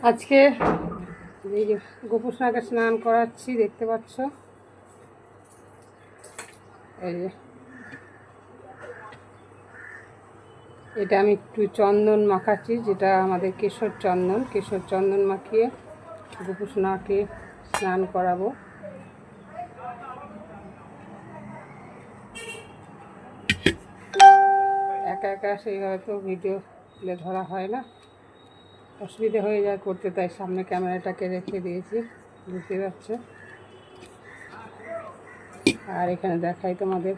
আজকে এই যে গোপুসোনাকে স্নান করাচ্ছি, দেখতে পাচ্ছ। এই যে এটা আমি একটু চন্দন মাখাচ্ছি, যেটা আমাদের কেশর চন্দন মাখিয়ে গোপুসোনাকে স্নান করাবো। একা একা সেইভাবে তো ভিডিও তুলে ধরা হয় না, অসুবিধা হয়ে যায় করতে, তাই সামনে ক্যামেরাটাকে রেখে দিয়েছি, বুঝতে পারছো। আর এখানে দেখাই তোমাদের,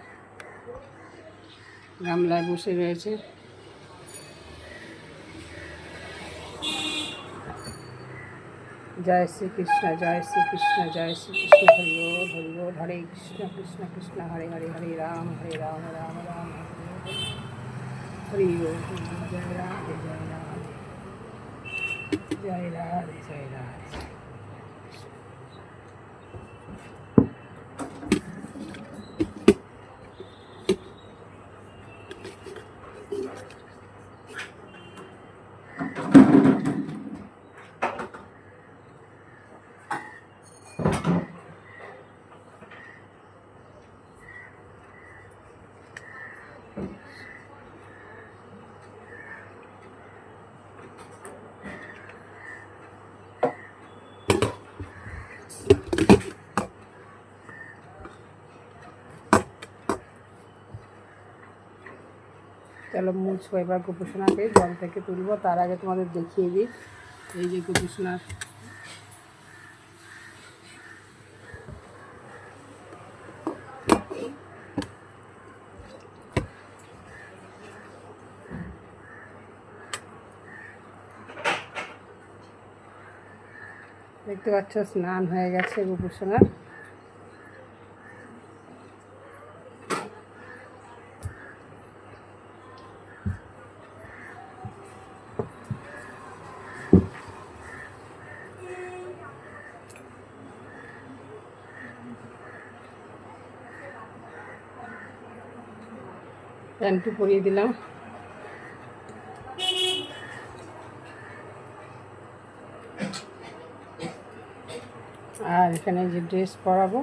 গামলায় বসে রয়েছে। জয় শ্রীকৃষ্ণ, জয় শ্রীকৃষ্ণ, জয় শ্রীকৃষ্ণ, হরি বল হরি বল, হরে কৃষ্ণ কৃষ্ণ কৃষ্ণ হরে হরে, হরে রাম রাম রাম হরি বল, জয় রাধে জয় রাধে জয় রাধে জয় রাধে। চলো মুছবো এবার গোপুসোনাকে, জল থেকে তুলবো। তার আগে তোমাদের দেখিয়ে দিই, এই যে গোপুসোনার দেখতে পাচ্ছ, স্নান হয়ে গেছে গোপুসোনার। প্যান্টু পরিয়ে দিলাম। আর এখানে যে ড্রেস পরাবো,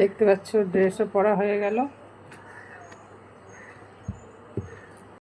দেখতে পাচ্ছ ড্রেসও পরা হয়ে গেল।